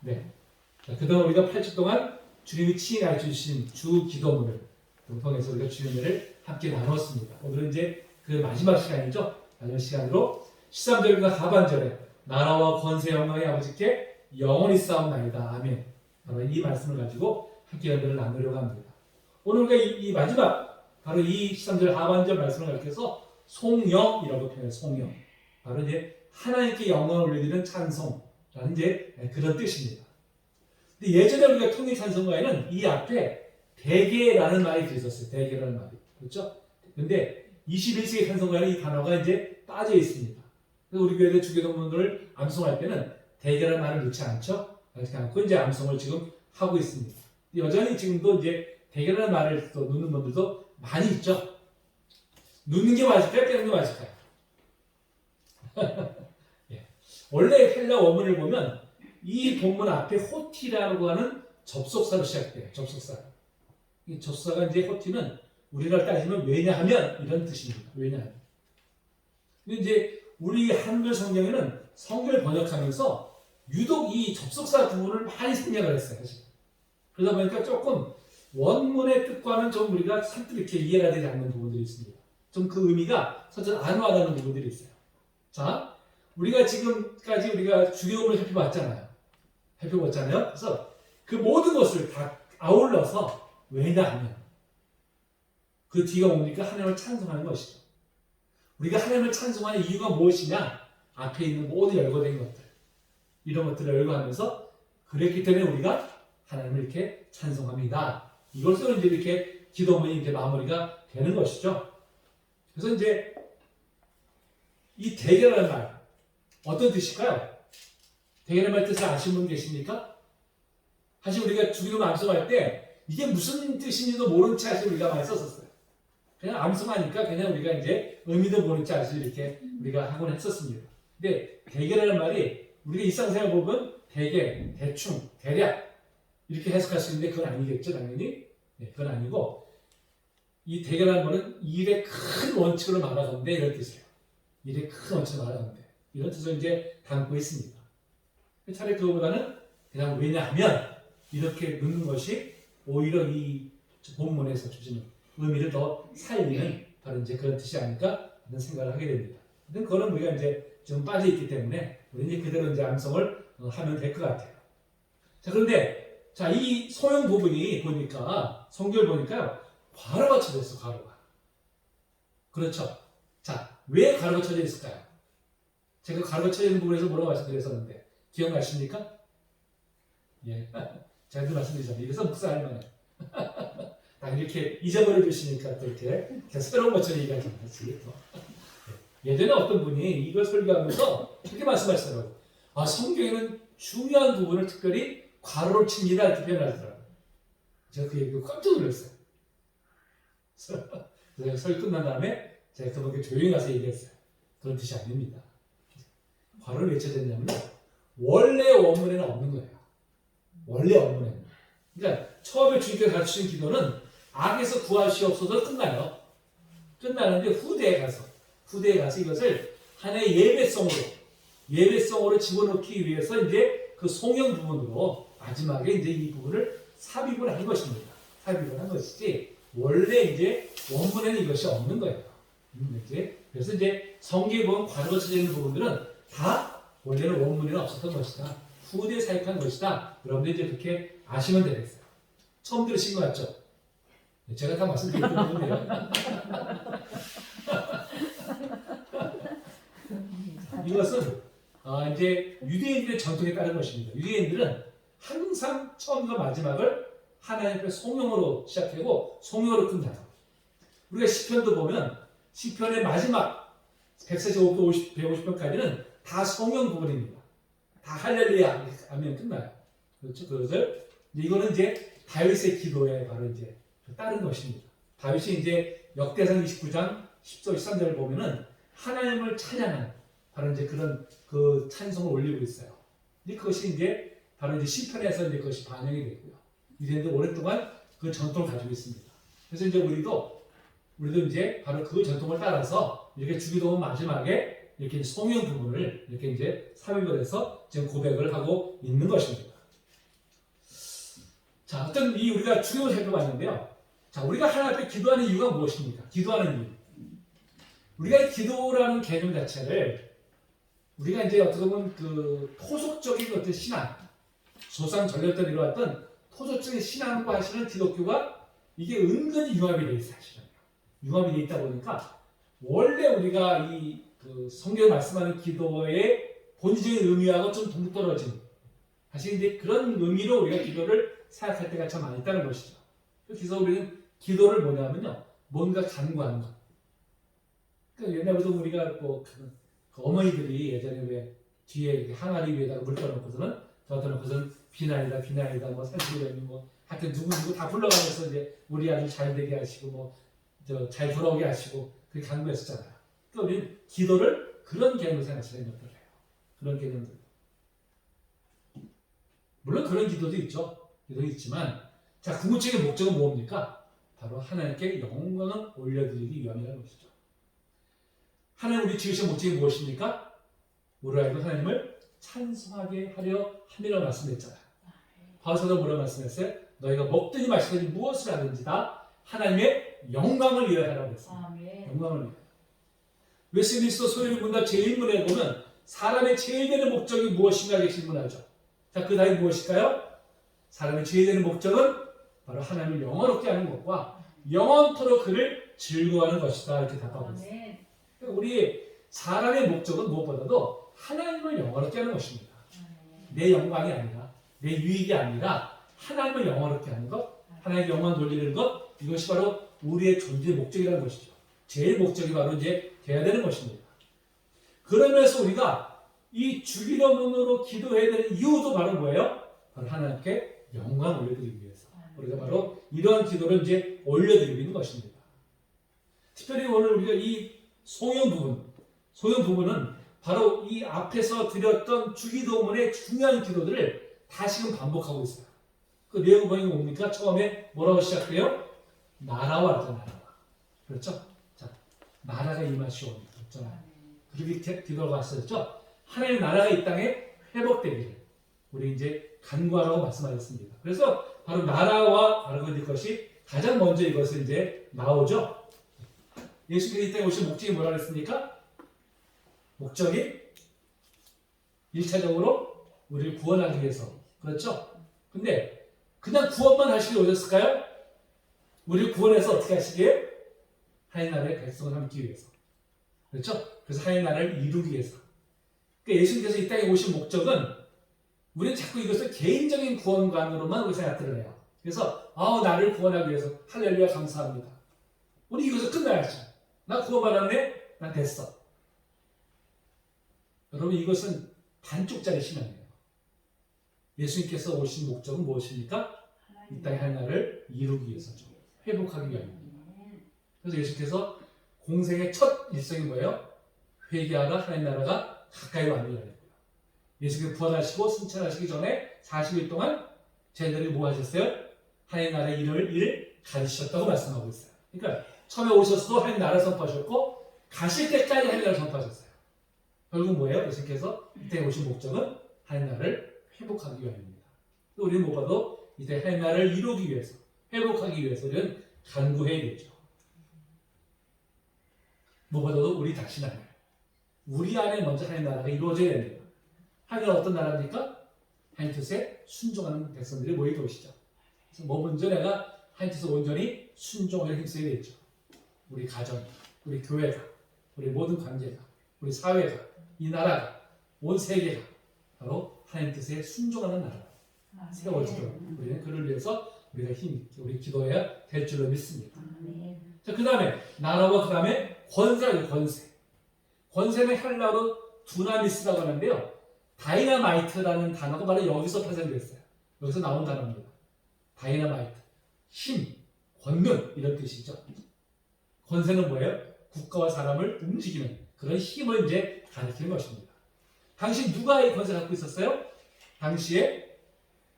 네. 자, 그동안 우리가 8주 동안 주님이 친히 가르쳐 주신 주 기도문을 통해서 우리가 주님의 은혜를 함께 나눴습니다. 오늘은 이제 그 마지막 시간이죠. 마지막 시간으로 13절과 하반절에 나라와 권세 영광의 아버지께 영원히 싸움나이다. 아멘. 바로 이 말씀을 가지고 함께 연대를 나누려고 합니다. 오늘 우리가 이 마지막 바로 이 13절 하반절 말씀을 가리켜서 송영이라고 표현해요. 송영. 바로 이제 하나님께 영광을 올려드리는 찬송라는 이제 그런 뜻입니다. 근데 예전에 우리가 통일 찬송가에는 이 앞에 대개라는 말이 들었어요. 대개라는 말이. 그렇죠? 근데 21세기 찬송가에는 이 단어가 이제 빠져 있습니다. 그래서 우리 교회의 주기도문을 암송할 때는 대개라는 말을 넣지 않죠? 그렇지 않고 이제 암송을 지금 하고 있습니다. 여전히 지금도 이제 대개라는 말을 또 넣는 분들도 많이 있죠? 넣는 게 맞을까요? 빼는 게 맞을까요? 예. 원래 헬라 원문을 보면 이 본문 앞에 호티라고 하는 접속사로 시작돼요. 접속사. 이 접속사가 이제 호티는 우리가 따지면 왜냐하면 이런 뜻입니다. 왜냐하면. 근데 이제 우리 한글 성경에는 성경을 번역하면서 유독 이 접속사 부분을 많이 생략을 했어요. 사실. 그러다 보니까 조금 원문의 뜻과는 좀 우리가 선뜻 이렇게 이해가 되지 않는 부분들이 있습니다. 좀 그 의미가 사실 안 와닿는 부분들이 있어요. 자, 우리가 지금까지 우리가 주기도문을 살펴봤잖아요. 그래서 그 모든 것을 다 아울러서 왜냐하면 그 뒤가 뭡니까? 하나님을 찬송하는 것이죠. 우리가 하나님을 찬송하는 이유가 무엇이냐? 앞에 있는 모든 열거된 것들 이런 것들을 열거하면서 그랬기 때문에 우리가 하나님을 이렇게 찬송합니다. 이것으로 이제 이렇게 기도문이 이제 마무리가 되는 것이죠. 그래서 이제 이 대개라는 말 어떤 뜻일까요? 대개라는 말 뜻을 아시는 분 계십니까? 사실 우리가 주기도문 암송할 때 이게 무슨 뜻인지도 모른 채 사실 우리가 많이 썼었어요. 그냥 암송하니까 그냥 우리가 이제 의미도 모른 채 사실 이렇게 우리가 하곤 했었습니다. 근데 대개라는 말이 우리가 일상생활 보면 대개, 대충, 대략 이렇게 해석할 수 있는데 그건 아니겠죠, 당연히. 네, 그건 아니고 이 대개라는 말은 일의 큰 원칙으로 말하건대 이런 뜻이에요. 일의 큰 원칙으로 말하건대 이런 뜻을 이제 담고 있습니다. 차라리 그거보다는 그냥 왜냐하면 이렇게 넣는 것이 오히려 이 본문에서 주시는 의미를 더 살리는 바로 이제 그런 뜻이 아닐까 하는 생각을 하게 됩니다. 근데 그거는 우리가 이제 좀 빠져 있기 때문에 우리 이제 그대로 이제 암송을 하면 될 것 같아요. 자, 그런데 자, 이 소형 부분이 보니까 성경을 보니까요. 괄호가 쳐져 있어, 괄호가. 그렇죠. 자, 왜 괄호가 쳐져 있을까요? 제가 괄호가 쳐져 있는 부분에서 뭐라고 말씀드렸었는데 기억나십니까? 예. 제가 말씀드리잖아요. 이래서 묵사 할 만해. 딱 이렇게 잊어버려 주시니까 또 이렇게 새로운 것처럼 얘기하지 않지. 예전에 어떤 분이 이걸 설교하면서 이렇게 말씀하시더라고요. 아, 성경에는 중요한 부분을 특별히 괄호를 칩니다. 이렇게 표현하더라고요. 제가 그 얘기를 깜짝 놀랐어요. 그래서 설교 끝난 다음에 제가 그분께 조용히 가서 얘기했어요. 그런 뜻이 아닙니다. 괄호를 왜 쳐야 되냐면 원래 원문에는 없는 거예요. 원래 원문에는. 그러니까 처음에 주님께서 가르치신 기도는 악에서 구하시옵소서 끝나요. 끝나는데 후대에 가서 이것을 하나의 예배성으로 집어넣기 위해서 이제 그 송영 부분으로 마지막에 이제 이 부분을 삽입을 한 것입니다. 삽입을 한 것이지 원래 이제 원문에는 이것이 없는 거예요. 그래서 이제 성경에 보면 괄호가 쳐져 있는 부분들은 다 원래는 원문에는 없었던 것이다. 후대에 사입한 것이다. 여러분들 이제 그렇게 아시면 되겠어요. 처음 들으신 것 같죠? 제가 다 말씀드린 부분이에요. 이것은 이제 유대인들의 전통에 따른 것입니다. 유대인들은 항상 처음과 마지막을 하나님 앞에 송영으로 시작하고 송영으로 끝나요. 우리가 시편도 보면 시편의 마지막 145편, 150편까지는 다 송영 부분입니다. 다 할렐루야 하면 끝나요. 그렇죠? 그것을 이거는 이제 다윗의 기도에 바로 이제 따른 것입니다. 다윗이 이제 역대상 29장 10절 13절을 보면은 하나님을 찬양하는 바로 이제 그런 그 찬송을 올리고 있어요. 이제 그것이 이제 바로 이제 시편에서 이제 그것이 반영이 되고요. 유대인들 오랫동안 그 전통을 가지고 있습니다. 그래서 이제 우리도 이제 바로 그 전통을 따라서 이렇게 주기도문 마지막에 이렇게 송영 부분을 이렇게 이제 삽입을 해서 지금 고백을 하고 있는 것입니다. 자, 어떤 이 우리가 중요한 살펴봤는데요. 자, 우리가 하나님 앞에 기도하는 이유가 무엇입니까? 기도하는 이유. 우리가 기도라는 개념 자체를 우리가 이제 어떻게 보면 그 토속적인 어떤 신앙, 조상 전례부터 이루어왔던 토속적인 신앙과 하시는 기독교가 이게 은근히 융합이 돼 있어요. 사실은. 융합이 돼 있다 보니까 원래 우리가 이 그 성경에 말씀하는 기도의 본질적인 의미하고 좀 동떨어진 사실 이제 그런 의미로 우리가 기도를 생각할 때가 참 많이 있다는 것이죠. 그래서 우리는 기도를 뭐냐면요, 뭔가 간구하는 것. 그러니까 옛날부터 우리가 그 어머니들이 예전에 왜 뒤에 이렇게 항아리 위에다가 물 떠놓고서는 저 떠놓고서는 비나이다 비나이다 뭐 산수리님 뭐 하여튼 누구 다 불러가면서 이제 우리 아주 잘 되게 하시고 뭐 저 잘 돌아오게 하시고 그렇게 간구했었잖아요. 그러니까 우리는 기도를 그런 개념으로 생각하시는 것들 해요. 그런 개념들. 물론 그런 기도도 있죠. 기도도 있지만 자, 궁극적인 목적은 뭡니까? 바로 하나님께 영광을 올려드리기 위함이라는 것이죠. 하나님 우리 지으신 목적이 무엇입니까? 우리 알고 하나님을 찬송하게 하려 함이라고 말씀했잖아요. 바울사도 뭐라고 말씀했어요? 너희가 먹든지 마시든지 무엇을 하든지 다 하나님의 영광을 위하여 하라고 했습니다. 영광을 위하여. 웨스민스터 소유리 문답 제1문에 보면 사람의 제일 되는 목적이 무엇인가 이렇게 질문하죠. 자, 그 답이 무엇일까요? 사람의 제일 되는 목적은 바로 하나님을 영원롭게 하는 것과 영원토록 그를 즐거워하는 것이다 이렇게 답하고 있습니다. 우리 사람의 목적은 무엇보다도 하나님을 영원롭게 하는 것입니다. 내 영광이 아니라 내 유익이 아니라 하나님을 영원롭게 하는 것, 하나님의 영광 돌리는 것, 이것이 바로 우리의 존재의 목적이라는 것이죠. 제일 목적이 바로 이제 돼야 되는 것입니다. 그러면서 우리가 이 주기도문으로 기도해야 되는 이유도 바로 뭐예요? 바로 하나님께 영광을 올려드리기 위해서. 우리가 바로 이러한 기도를 이제 올려드리고 있는 것입니다. 특별히 오늘 우리가 이 송영 부분은 바로 이 앞에서 드렸던 주기도문의 중요한 기도들을 다시금 반복하고 있어요. 그 내용 보니까 뭡니까? 처음에 뭐라고 시작돼요? 나라와 나라와. 그렇죠? 자, 나라가 임하시오니. 그렇잖아요. 그렇게 기도가 왔었죠. 하나님의 나라가 이 땅에 회복되기를 우리 이제 간구하라고 말씀하셨습니다. 그래서 바로 나라와 바로 그것이 가장 먼저 이것을 이제 나오죠. 예수께서 이 땅에 오신 목적이 뭐라고 했습니까? 목적이 1차적으로 우리를 구원하기 위해서. 그렇죠? 근데 그냥 구원만 하시기 오셨을까요? 우리를 구원해서 어떻게 하시기에? 하나님 나라의 백성을 삼기 위해서. 그렇죠? 그래서 하나님 나라를 이루기 위해서. 그러니까 예수님께서 이 땅에 오신 목적은 우리는 자꾸 이것을 개인적인 구원관으로만 생각을 해요. 그래서 나를 구원하기 위해서 할렐루야 감사합니다. 우리 이것을 끝나야지. 나 구원받았네? 난 됐어. 여러분 이것은 반쪽짜리 신앙이에요. 예수님께서 오신 목적은 무엇입니까? 이 땅의 하나를 이루기 위해서죠. 회복하기 위함입니다. 그래서 예수님께서 공생의 첫 일성이 뭐예요? 회개하라 하나님 나라가 가까이 왔느니라 했고요. 예수님께서 부활하시고 승천하시기 전에 40일 동안 제자들이 뭐 하셨어요? 하나님 나라의 일을 가르치셨다고 말씀하고 있어요. 그러니까 처음에 오셔서도 하나님 나라를 선포하셨고 가실 때까지 하나님 나라를 선포하셨어요. 결국 뭐예요? 예수님께서 이때 오신 목적은 하나님 나라를 회복하기 위함입니다. 우리는 뭐가도 이때 하나님 나라를 이루기 위해서 회복하기 위해서 우리는 간구해야 되죠. 무엇보다도 우리 자신 안에 우리 안에 먼저 하나님 나라가 이루어져야 됩니다. 하나님 나라 어떤 나라입니까? 하나님 뜻에 순종하는 백성들이 모이게 오시죠. 그래서 뭐 먼저 내가 하나님 뜻에 온전히 순종을 힘써야 되죠. 우리 가정, 우리 교회가, 우리 모든 관계가, 우리 사회가, 이 나라가, 온 세계가 바로 하나님 뜻에 순종하는 나라. 세워지도록 우리는 그를 위해서 우리가 힘있게 우리 기도해야 될 줄로 믿습니다. 자, 그 다음에 나라와 그 다음에 권세가 권세. 권세는 헬라어로 두나미스라고 하는데요. 다이나마이트라는 단어가 바로 여기서 파생됐어요. 여기서 나온 단어입니다. 다이나마이트. 힘, 권능 이런 뜻이죠. 권세는 뭐예요? 국가와 사람을 움직이는 그런 힘을 이제 가리키는 것입니다. 당시 누가 이 권세를 갖고 있었어요? 당시에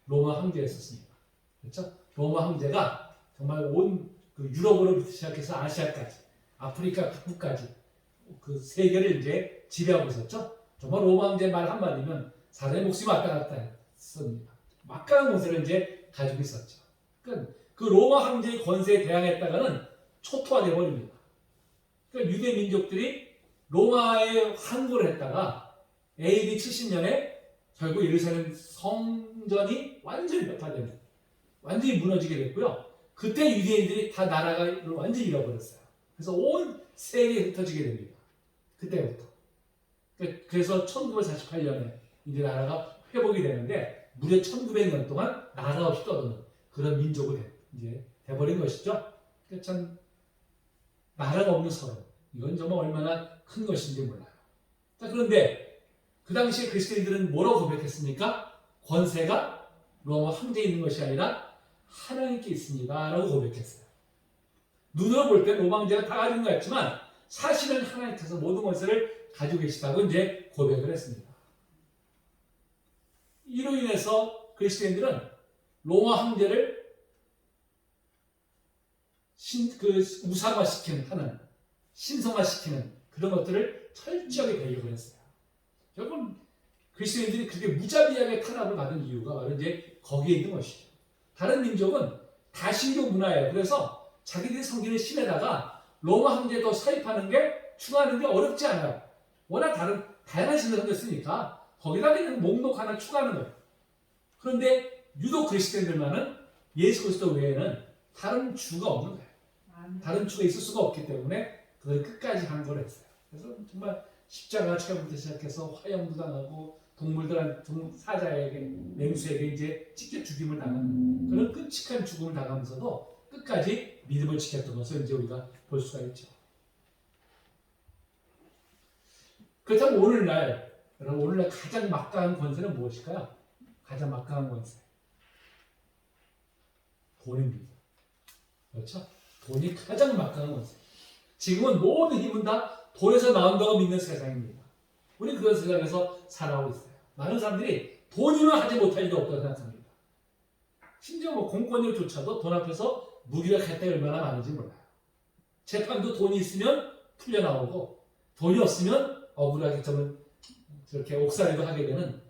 로마 황제였었습니다. 그렇죠? 로마 황제가 정말 온 그 유럽으로부터 시작해서 아시아까지, 아프리카 북부까지 그 세계를 이제 지배하고 있었죠. 정말 로마 황제 말 한마디면 사람의 목숨이 왔다 갔다 했습니다. 막강한 권세를 이제 가지고 있었죠. 그러니까 그 로마 황제의 권세에 대항했다가는 초토화돼 버립니다. 그러니까 유대 민족들이 로마에 항거를 했다가 AD 70년에 결국 예루살렘 성전이 완전히 멸파됩니다. 완전히 무너지게 됐고요. 그때 유대인들이 다 나라가 완전히 잃어버렸어요. 그래서 온 세계에 흩어지게 됩니다. 그때부터. 그래서 1948년에 이제 나라가 회복이 되는데 무려 1900년 동안 나라 없이 떠도는 그런 민족이 이제 돼버린 것이죠. 참 나라가 없는 서름. 이건 정말 얼마나 큰 것인지 몰라요. 자, 그런데 그 당시에 그리스도인들은 뭐라고 고백했습니까? 권세가 로마 황제에 있는 것이 아니라 하나님께 있습니다. 라고 고백했어요. 눈으로 볼 때 로마 황제가 다 가진 것 같지만 사실은 하나님께서 모든 권세를 가지고 계시다고 이제 고백을 했습니다. 이로 인해서 그리스도인들은 로마 황제를 우상화시키는 신성화시키는 그런 것들을 철저하게 배격을 했어요. 결국은 그리스도인들이 그렇게 무자비하게 탄압을 받은 이유가 바로 이제 거기에 있는 것이죠. 다른 민족은 다신교 문화예요. 그래서 자기들이 섬기는 신에다가 로마 황제도 사입하는 게 추가하는 게 어렵지 않아요. 워낙 다양한 신을 섬겼으니까 거기다 그냥 목록 하나 추가하는 거예요. 그런데 유독 그리스도인들만은 예수 그리스도 외에는 다른 주가 없는 거예요. 다른 주가 있을 수가 없기 때문에 그걸 끝까지 항거를 했어요. 그래서 정말 십자가 처음부터 시작해서 화형도 당하고 사자에게 맹수에게 이제 찢겨 죽임을 당하는 그런 끔찍한 죽음을 당하면서도 끝까지 믿음을 지켰던 것을 이제 우리가 볼 수가 있죠. 그렇다면 오늘날 가장 막강한 권세는 무엇일까요? 가장 막강한 권세. 돈입니다. 그렇죠? 돈이 가장 막강한 권세. 지금은 모든 힘은 다 돈에서 나온다고 믿는 세상입니다. 우리는 그런 세상에서 살아오고 있어요. 많은 사람들이 돈이면 하지 못할 일이 없다고 생각합니다. 심지어 공권력조차도 돈 앞에서 무기력할 때가 얼마나 많은지 몰라요. 재판도 돈이 있으면 풀려나오고 돈이 없으면 억울하게 저렇게 옥살이도 하게 되는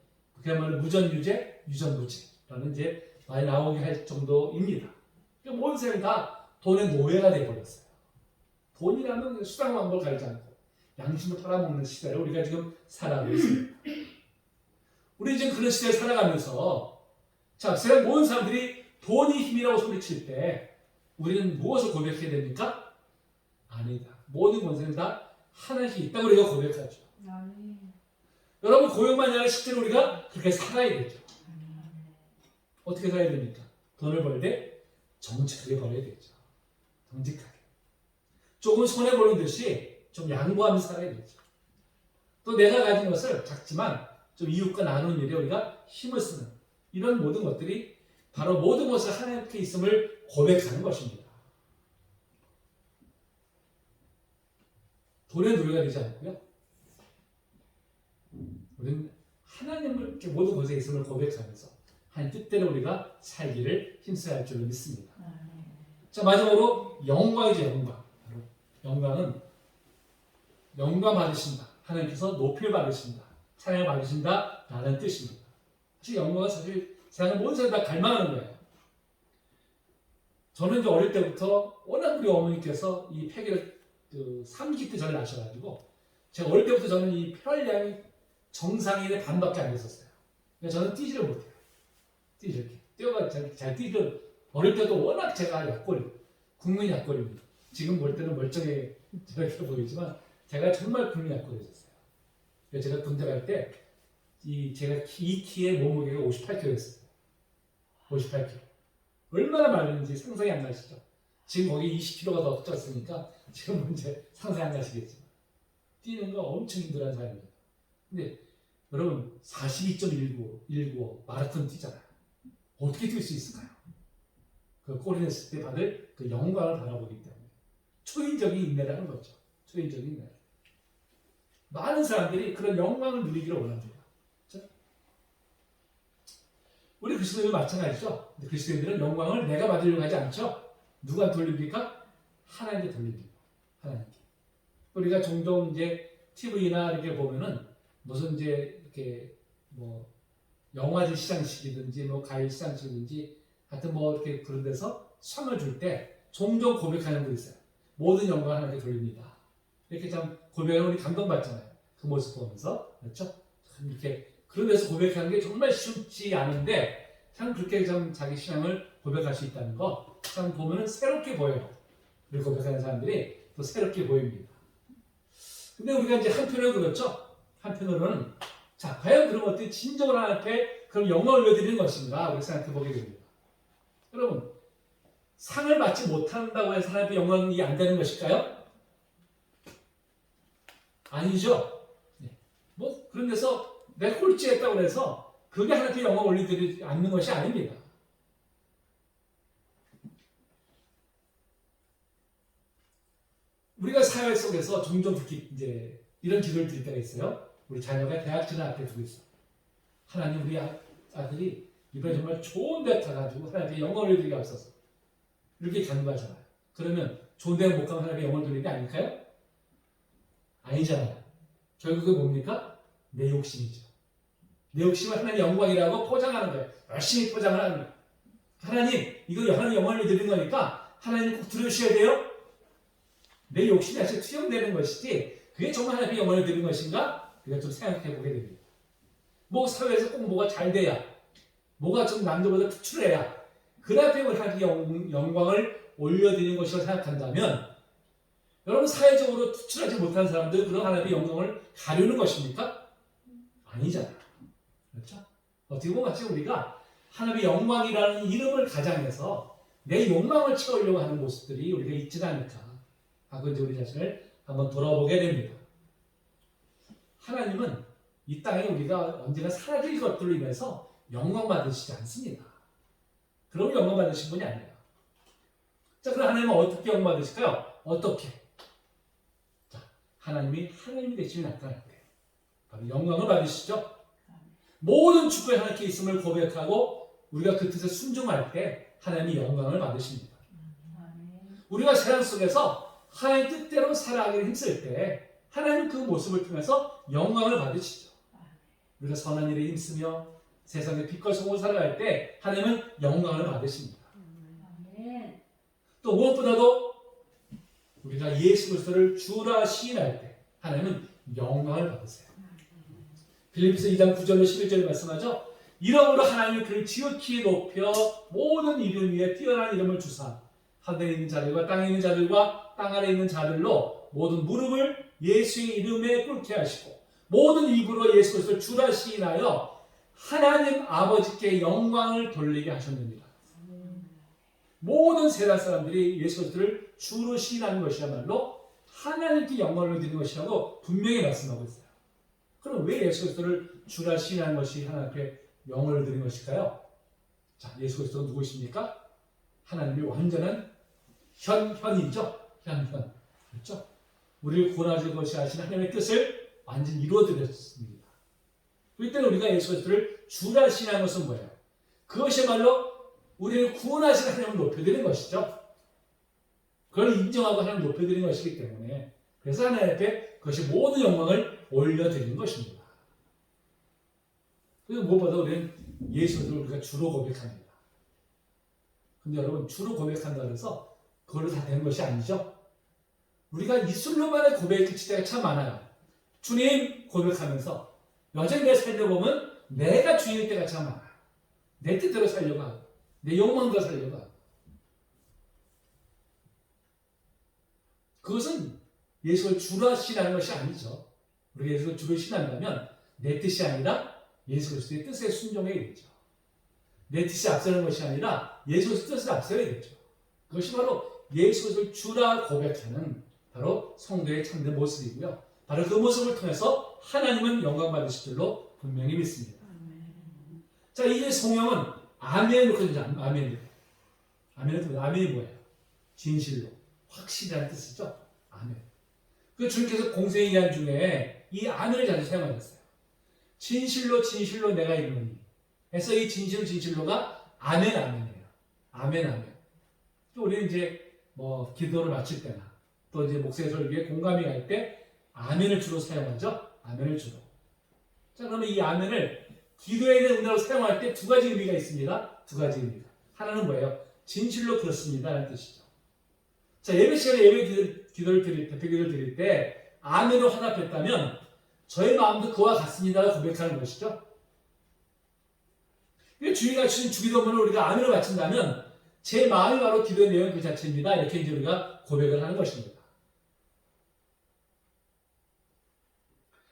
그야말로 무전유죄, 유전무죄라는 이제 많이 나오게 할 정도입니다. 그러니까 모든 사람이 다 돈의 노예가 되어버렸어요. 돈이라면 수단 방법을 가리지 않고 양심을 팔아먹는 시대를 우리가 지금 살아가고 있습니다. 우리 지금 그런 시대에 살아가면서 세상 모든 사람들이 돈이 힘이라고 소리칠 때 우리는 무엇을 고백해야 됩니까? 아니다. 모든 권세는 다 하나님께 있다고 우리가 고백하죠. 여러분 고백만이 아니라 실제로 우리가 그렇게 살아야 되죠. 어떻게 살아야 됩니까? 돈을 벌 때 정직하게 벌어야 되죠. 정직하게. 조금 손해보는 듯이 좀 양보하면서 살아야 되죠. 또 내가 가진 것을 작지만 좀 이웃과 나누는 일에 우리가 힘을 쓰는 이런 모든 것들이 바로 모든 것을 하나님께 있음을 고백하는 것입니다. 돈의 노예가 되지 않고요. 우리는 하나님을 이렇게 모든 것에 있음을 고백하면서 하나님 뜻대로 우리가 살기를 힘써야 할 줄로 믿습니다. 자, 마지막으로 영광이죠. 영광은 영광 받으신다. 하나님께서 높임을 받으신다. 찬양을 받으신다. 라는 뜻입니다. 사실 영광은 사실 세상의 모든 사람이 다 갈망하는 거예요. 저는 이제 어릴 때부터 워낙 우리 어머니께서 이 폐기를 3기 때 저를 낳으셔가지고 제가 어릴 때부터 저는 이 혈량이 정상인의 반밖에 안 됐었어요. 그러니까 저는 뛰지를 못해요. 뛰어가 잘 뛰지를 어릴 때도 워낙 제가 국민 약골입니다. 지금 볼 때는 멀쩡해 저렇게 보이지만 제가 정말 국민 약골이었어요. 제가 군대 갈 때 제가 이 키에 몸무게가 58kg였어요. 58kg. 얼마나 많은지 상상이 안 가시죠? 지금 거기 20kg가 더 쪘으니까 지금 이제 상상이 안 가시겠지만 뛰는 거 엄청 힘들어하는 사람이에요. 근데 여러분 42.195 마라톤 뛰잖아요. 어떻게 뛸 수 있을까요? 그 꼬리 냈을 때 받을 그 영광을 바라보기 때문에 초인적인 인내를 하는 거죠. 초인적인 인내. 많은 사람들이 그런 영광을 누리기를 원합니다. 그렇죠? 우리 그리스도인도 마찬가지죠. 근데 그리스도인들은 영광을 내가 받으려고 하지 않죠. 누가 돌립니까? 하나님께 돌립니다. 하나님께. 우리가 종종 이제 TV나 이렇게 보면은 무슨 이제 이렇게 영화제 시상식이든지 과일 시상식이든지 하여튼 뭐 이렇게 그런 데서 상을 줄 때 종종 고백하는 분이 있어요. 모든 영광을 하나님께 돌립니다. 이렇게 참 고백하면 우리 감동받잖아요. 그 모습 보면서. 그렇죠? 참 이렇게 그런 데서 고백하는 게 정말 쉽지 않은데 참 그렇게 좀 자기 신앙을 고백할 수 있다는 거 참 보면은 새롭게 보여요. 우리 고백하는 사람들이 또 새롭게 보입니다. 근데 우리가 이제 한편으로 그렇죠? 한편으로는 자, 과연 그럼 어떻게 진정으로 하나님 앞에 그럼 영광을 올려드리는 것인가? 우리 생각해 보게 됩니다. 여러분, 상을 받지 못한다고 해서 하나님 앞에 영광이 안 되는 것일까요? 아니죠. 뭐 그런 데서 내가 꼴찌했다고 해서 그게 하나님 앞에 영광을 올려드리지 않는 것이 아닙니다. 우리가 사회 속에서 종종 특히 이제 이런 기도를 드릴 때가 있어요. 우리 자녀가 대학 진학 앞에 두고 있어. 하나님 우리 아들이 이번에 정말 좋은 데 가가지고 하나님께 영광을 드리게 하옵소서. 이렇게 간구하잖아요. 그러면 좋은 데 못 가면 하나님께 영광을 드리는 게 아닐까요? 아니잖아요. 결국은 뭡니까? 내 욕심이죠. 내 욕심을 하나님의 영광이라고 포장하는 거예요. 열심히 포장을 하는 거예요. 하나님, 이거 하나님 영광을 드리는 거니까 하나님 꼭 들으셔야 돼요. 내 욕심이 아직 투영되는 것이지 그게 정말 하나님의 영광을 드리는 것인가? 우리가 좀 생각해 보게 됩니다. 뭐 사회에서 꼭 뭐가 잘 돼야 뭐가 좀 남들보다 특출해야 그 앞에 하나님의 영광을 올려드리는 것이라고 생각한다면 여러분 사회적으로 특출하지 못한 사람들 그런 하나님의 영광을 가려는 것입니까? 아니잖아요. 그렇죠? 어떻게 보면 마치 우리가 하나님의 영광이라는 이름을 가장해서 내 욕망을 채우려고 하는 모습들이 우리가 있지 않을까 하고 이제 우리 자신을 한번 돌아보게 됩니다. 하나님은 이 땅에 우리가 언제나 사라질 것들로 인해서 영광 받으시지 않습니다. 그럼 영광 받으신 분이 아니에요. 자, 그럼 하나님은 어떻게 영광 받으실까요? 어떻게? 자, 하나님이 되시면 나타날 거예요. 바로 영광을 받으시죠. 모든 축복이 하나님께 있음을 고백하고 우리가 그 뜻에 순종할 때 하나님이 영광을 받으십니다. 우리가 세상 속에서 하나님 뜻대로 살아가기 힘쓸 때 하나님은 그 모습을 통해서 영광을 받으시죠. 우리가 선한 일에 힘쓰며 세상의 빛과 소금으로 살아갈 때 하나님은 영광을 받으십니다. 또 무엇보다도 우리가 예수 그리스도를 주라 시인할 때 하나님은 영광을 받으세요. 빌립보서 2장 9절로 11절에 말씀하죠. 이러므로 하나님이 그를 지극히 높여 모든 이름 위에 뛰어난 이름을 주사 하늘에 있는 자들과 땅에 있는 자들과 땅 아래에 있는 자들로 모든 무릎을 예수의 이름에 꿇게 하시고 모든 입으로 예수 그리스도를 주라 시인하여 하나님 아버지께 영광을 돌리게 하셨느니라. 모든 세상 사람들이 예수 그리스도를 주로 시인하는 것이야말로 하나님께 영광을 드리는 것이라고 분명히 말씀하고 있어요. 그럼 왜 예수 그리스도를 주라 시인하는 것이 하나님께 영광을 드리는 것일까요? 자, 예수 그리스도가 누구십니까? 하나님의 완전한 현이죠. 현. 그렇죠? 우리를 구원하실 것이 하신 하나님의 뜻을 완전히 이루어드렸습니다. 그때 우리가 예수 그리스도를 주라 시인하는 것은 뭐예요? 그것이야말로 우리를 구원하신 하나님을 높여드리는 것이죠. 그걸 인정하고 하나님을 높여드리는 것이기 때문에 그래서 하나님 앞에 그것이 모든 영광을 올려드리는 것입니다. 그리고 무엇보다 우리는 예수 그리스도를 우리가 주로 고백합니다. 근데 여러분 주로 고백한다고 해서 그걸로 다 되는 것이 아니죠. 우리가 입술로만의 고백이 그칠 때가 참 많아요. 주님 고백하면서 여전히 내 살려보면 내가 주인일 때가 참 많아요. 내 뜻대로 살려고 하고 내 욕망대로 살려고 하고 그것은 예수를 주라 신하는 것이 아니죠. 우리가 예수를 주로 신한다면 내 뜻이 아니라 예수 그리스도의 뜻에 순종해야 되죠. 내 뜻이 앞서는 것이 아니라 예수 그리스도의 뜻을 앞서야 되죠. 그것이 바로 예수 그리스도를 주라 고백하는 바로 성도의 참된 모습이고요. 바로 그 모습을 통해서 하나님은 영광 받으실 줄로 분명히 믿습니다. 자, 이제 성령은 아멘으로 끊이죠. 아멘으로. 아멘이 뭐예요? 진실로, 확실이라는 뜻이죠. 아멘. 그 주님께서 공생의 기한 중에 이 아멘을 자주 사용하셨어요. 진실로 내가 이르노니. 그래서 이 진실로가 아멘이에요. 아멘. 또 우리는 이제 뭐 기도를 마칠 때나 또 이제 목사의 설교에 공감이 갈 때 아멘을 주로 사용하죠. 아멘을 주로. 자, 그러면 이 아멘을 기도에 대한 은혜로 사용할 때 두 가지 의미가 있습니다. 두 가지 의미가. 하나는 뭐예요? 진실로 그렇습니다 라는 뜻이죠. 자, 예배 시간에 예배 기도를 드릴 때, 대표 기도를 드릴 때 아멘으로 화답했다면 저의 마음도 그와 같습니다라고 고백하는 것이죠. 주의가 주신 주기도문을 우리가 아멘으로 바친다면 제 마음이 바로 기도의 내용 그 자체입니다. 이렇게 이제 우리가 고백을 하는 것입니다.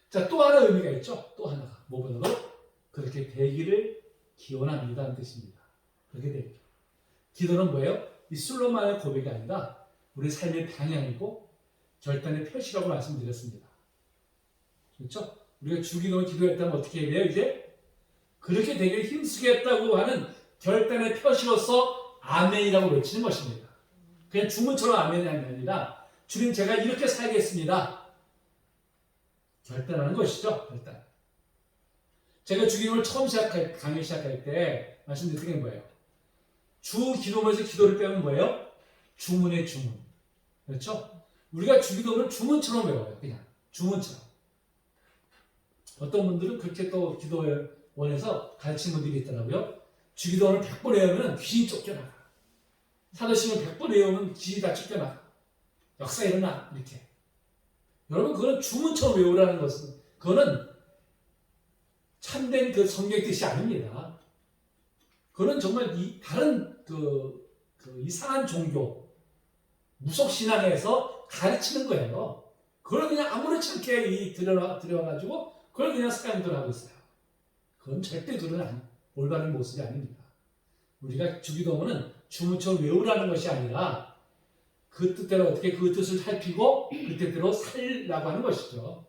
자, 또 하나 의미가 있죠. 또 하나가 무엇보다도 그렇게 되기를 기원합니다는 뜻입니다. 그렇게 되기를. 기도는 뭐예요? 이 술로만의 고백이 아니라 우리 삶의 방향이고 결단의 표시라고 말씀드렸습니다. 그렇죠? 우리가 주기도문 기도했다면 어떻게 해야 돼요? 이제 그렇게 되기를 힘쓰겠다고 하는 결단의 표시로서 아멘이라고 외치는 것입니다. 그냥 주문처럼 아멘이 아니라 주님 제가 이렇게 살겠습니다. 결단하는 것이죠. 결단. 제가 주기도문을 처음 강의 시작할 때 말씀드렸던 게 뭐예요? 주 기도문에서 기도를 빼면 뭐예요? 주문의 주문. 그렇죠? 우리가 주기도문을 주문처럼 외워요. 그냥 주문처럼. 어떤 분들은 그렇게 또 기도원에서 가르치는 분들이 있더라고요. 주기도문을 100번 외우면 귀신이 쫓겨나가. 사도신을 100번 외우면 귀신이 다 쫓겨나가. 역사 일어나. 이렇게. 여러분 그건 주문처럼 외우라는 것은 그거는 참된 그 성경의 뜻이 아닙니다. 그거는 정말 다른 그 이상한 종교, 무속신앙에서 가르치는 거예요. 그걸 그냥 아무렇지 않게 들여와가지고 그걸 그냥 습관대로 하고 있어요. 그건 절대 그런 올바른 모습이 아닙니다. 우리가 주기도문은 주문처럼 외우라는 것이 아니라 그 뜻대로 어떻게 그 뜻을 살피고 그 뜻대로 살라고 하는 것이죠.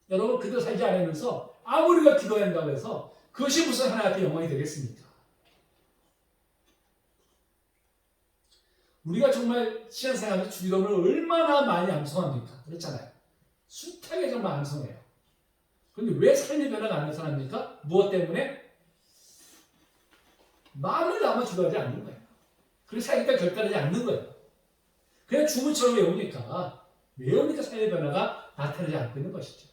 여러분 그대로 살지 않으면서 아무리가 기도한다고 해서 그것이 무슨 하나님 앞에 영광이 되겠습니까? 우리가 정말 신앙생활에서 주기도문을 얼마나 많이 암송합니까? 그렇잖아요. 숱하게 정말 암송해요. 그런데 왜 삶의 변화가 안 나타납니까? 무엇 때문에? 마음을 담아 기도하지 않는 거예요. 그래서 자기가 결단하지 않는 거예요. 그냥 주문처럼 외우니까 삶의 변화가 나타나지 않고 있는 것이죠.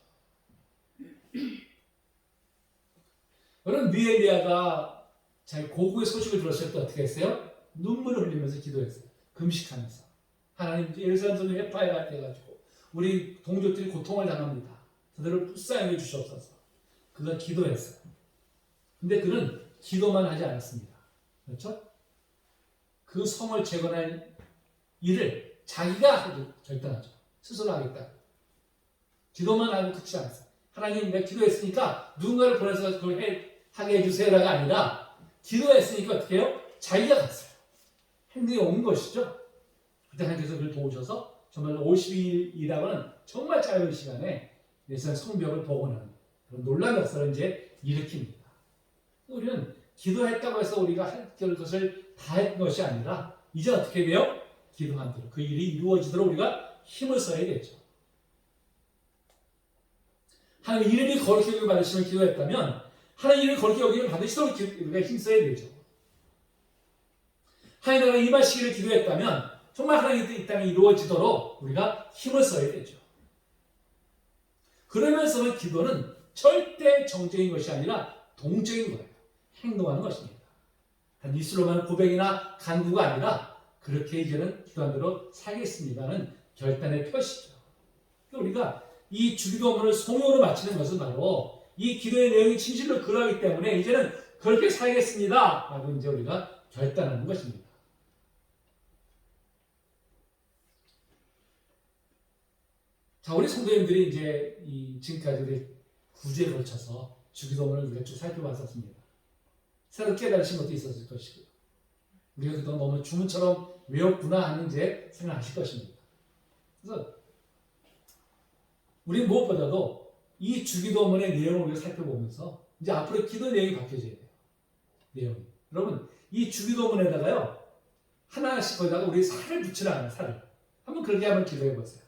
여러분 느헤미야가 자기 고국의 소식을 들었을 때 어떻게 했어요? 눈물을 흘리면서 기도했어요. 금식하면서. 하나님 예루살렘 성이 회파가 돼가지고 우리 동족들이 고통을 당합니다. 그들을 불쌍히 주시옵소서. 그가 기도했어요. 근데 그는 기도만 하지 않았습니다. 그렇죠? 그 성을 재건할 일을 자기가 결단하죠. 스스로 하겠다. 기도만 하고 그렇지 않았어요. 하나님 내가 기도했으니까 누군가를 보내서 그걸 하게 해주세요가 아니라 기도했으니까 어떻게 해요? 자기가 갔어요. 행동이 온 것이죠. 그때 하나님께서 그를 도우셔서 정말 50일이라고 하는 정말 짧은 시간에 예루살렘 성벽을 복원하는 그런 놀라운 역사를 이제 일으킵니다. 우리는 기도했다고 해서 우리가 할 것을 다 했던 것이 아니라 이제 어떻게 돼요? 기도한 대로 그 일이 이루어지도록 우리가 힘을 써야 되죠. 하나님 이름이 거룩히 여김을 받으시면 기도했다면 하나님 이름이 거룩히 여김을 받으시도록 우리가 힘써야 되죠. 하나님 나라가 임하시기를 기도했다면 정말 하나님의 이 땅에 이루어지도록 우리가 힘을 써야 되죠. 그러면서는 기도는 절대 정적인 것이 아니라 동적인 거예요. 행동하는 것입니다. 단 입술로만 고백이나 간구가 아니라 그렇게 이제는 기도한 대로 살겠습니다는 결단의 표시죠. 우리가 이 주기도문을 송용으로 마치는 것은 바로 이 기도의 내용이 진실로 그러하기 때문에 이제는 그렇게 살겠습니다 라고 이제 우리가 결단하는 것입니다. 자, 우리 성도님들이 이제 지금까지 우리 9주에 걸쳐서 주기도문을 우리가 쭉 살펴봤었습니다. 새로 깨달으신 것도 있었을 것이고요. 우리가 그동안 너무 주문처럼 외웠구나 하는 이제 생각하실 것입니다. 그래서 우리 무엇보다도 이 주기도문의 내용을 우리가 살펴보면서 이제 앞으로 기도 내용이 바뀌어져야 돼요. 내용이. 여러분, 이 주기도문에다가요, 하나씩 거기다가 우리 살을 붙이라는 살을. 한번 그렇게 한번 기도해 보세요.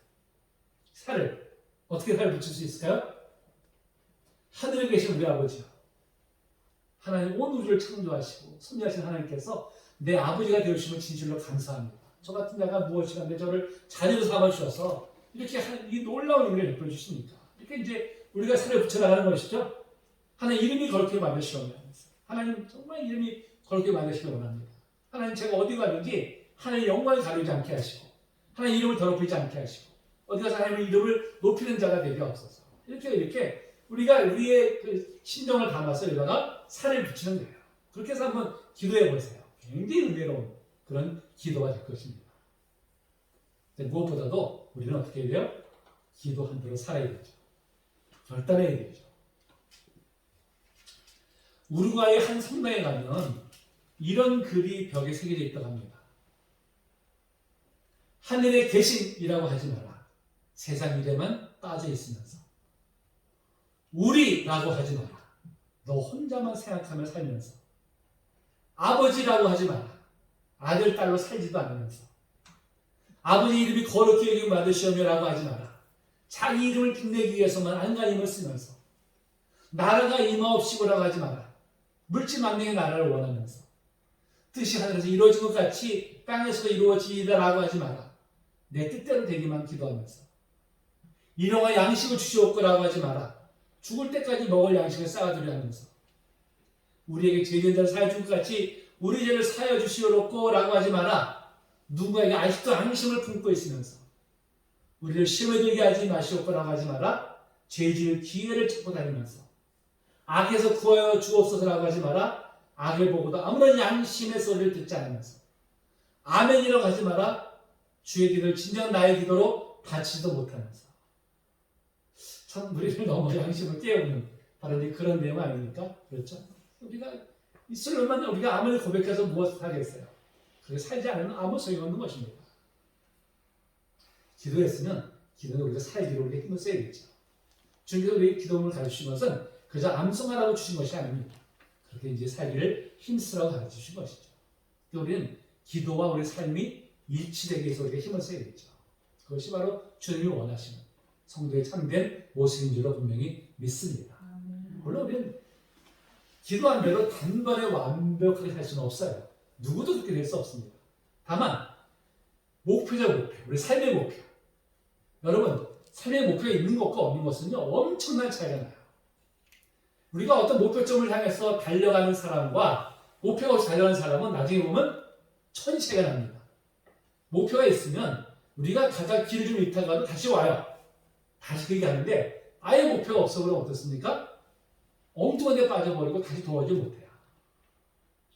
살을. 어떻게 살을 붙일 수 있을까요? 하늘에 계신 우리 아버지요. 하나님 온 우주를 창조하시고 섭리하신 하나님께서 내 아버지가 되어주시면 진실로 감사합니다. 저 같은 자가 무엇이간데 저를 자녀로 삼아주셔서 이렇게 이 놀라운 은혜를 베풀어 주십니까? 이렇게 이제 우리가 살을 붙여나가는 것이죠. 하나님 이름이 거룩하게 만드시오며 하나님 정말 이름이 거룩히 만드시길 원합니다. 하나님 제가 어디 가든지 하나님의 영광을 가리지 않게 하시고 하나님 이름을 더럽히지 않게 하시고 어디 가서 하나님의 이름을 높이는 자가 되게 없어서 이렇게 우리가 우리의 그 심정을 담아서 여기다가 살을 붙이는 거예요. 그렇게 해서 한번 기도해 보세요. 굉장히 은혜로운 그런 기도가 될 것입니다. 무엇보다도 우리는 어떻게 해야 돼요? 기도한 대로 살아야 되죠. 결단해야 되죠. 우루과이 한 성당에 가면 이런 글이 벽에 새겨져 있다고 합니다. 하늘에 계신이라고 하지 마라. 세상 일에만 빠져 있으면서. 우리라고 하지 마라. 너 혼자만 생각하며 살면서. 아버지라고 하지 마라. 아들, 딸로 살지도 않으면서. 아버지 이름이 거룩히 여김 받으시오며라고 하지 마라. 자기 이름을 빛내기 위해서만 안간힘을 쓰면서. 나라가 임하옵시고라고 하지 마라. 물질망령의 나라를 원하면서. 뜻이 하늘에서 이루어진 것 같이 땅에서도 이루어지리라고 하지 마라. 내 뜻대로 되기만 기도하면서. 일용할 양식을 주시옵고라고 하지 마라. 죽을 때까지 먹을 양식을 쌓아두려 하면서. 우리에게 죄진 자를 사해 줄 것 같이 우리 죄를 사하여 주시옵고라고 하지 마라. 누군가에게 아직도 앙심을 품고 있으면서 우리를 시험에 들게 하지 마시옵고라고 하지 마라. 죄 지을 기회를 찾고 다니면서 악에서 구하여 주옵소서라고 하지 마라. 악을 보고도 아무런 양심의 소리를 듣지 않으면서 아멘이라고 하지 마라. 주의 기도를 진정 나의 기도로 받지도 못하면서. 참 우리를 너무 양심을 깨우는 바로 그런 내용 아닙니까? 그렇죠? 우리가 있으려면 우리가 아무리 고백해서 무엇을 하겠어요? 그렇게 살지 않으면 아무 소용없는 것입니다. 기도했으면 기도는 우리가 살기로 우리가 힘을 써야겠죠. 주님께서 우리 기도문을 가르치신 것은 그저 암송하라고 주신 것이 아닙니다. 그렇게 이제 살기를 힘쓰라고 가르치신 것이죠. 그러니까 우리는 기도와 우리 삶이 일치되게 해서 우리가 힘을 써야겠죠. 그것이 바로 주님이 원하시는 성도의 참된 모습인 줄로 분명히 믿습니다. 물론 우리는 기도한 대로 단번에 완벽하게 살 수는 없어요. 누구도 그렇게 될 수 없습니다. 다만 목표적 목표, 우리 삶의 목표. 여러분, 삶의 목표가 있는 것과 없는 것은요 엄청난 차이가 나요. 우리가 어떤 목표점을 향해서 달려가는 사람과 목표가 없이 달려가는 사람은 나중에 보면 천차이가 납니다. 목표가 있으면 우리가 가다 길을 좀 잃다가도 다시 와요. 다시 그게 가는데 아예 목표가 없어 그러면 어떻습니까? 엉뚱한 데 빠져버리고 다시 돌아오지 못해요.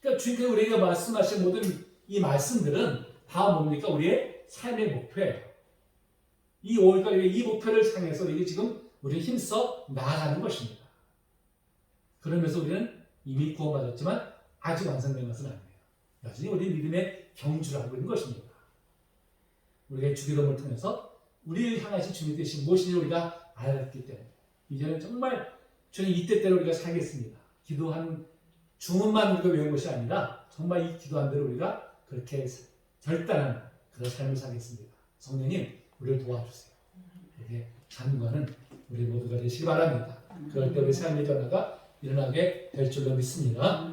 그러니까 주님께서 우리에게 말씀하신 모든 이 말씀들은 다 뭡니까? 우리의 삶의 목표예요. 이 목표를 향해서 우리가 지금 우리 힘써 나아가는 것입니다. 그러면서 우리는 이미 구원받았지만 아직 완성된 것은 아니에요. 여전히 우리 믿음의 경주를 하고 있는 것입니다. 우리가 주기도문을 통해서 우리를 향하신 주님 되신 무엇인지 우리가 알았기 때문에 이제는 정말 주님 이때대로 우리가 살겠습니다. 기도한 주문만 우리가 외운 것이 아니라 정말 이 기도한 대로 우리가 그렇게 결단한 그런 삶을 살겠습니다. 성령님 우리를 도와주세요. 이렇게 간구하는 우리 모두가 되시기 바랍니다. 그럴 때 우리 삶의 변화가 일어나게 될 줄로 믿습니다.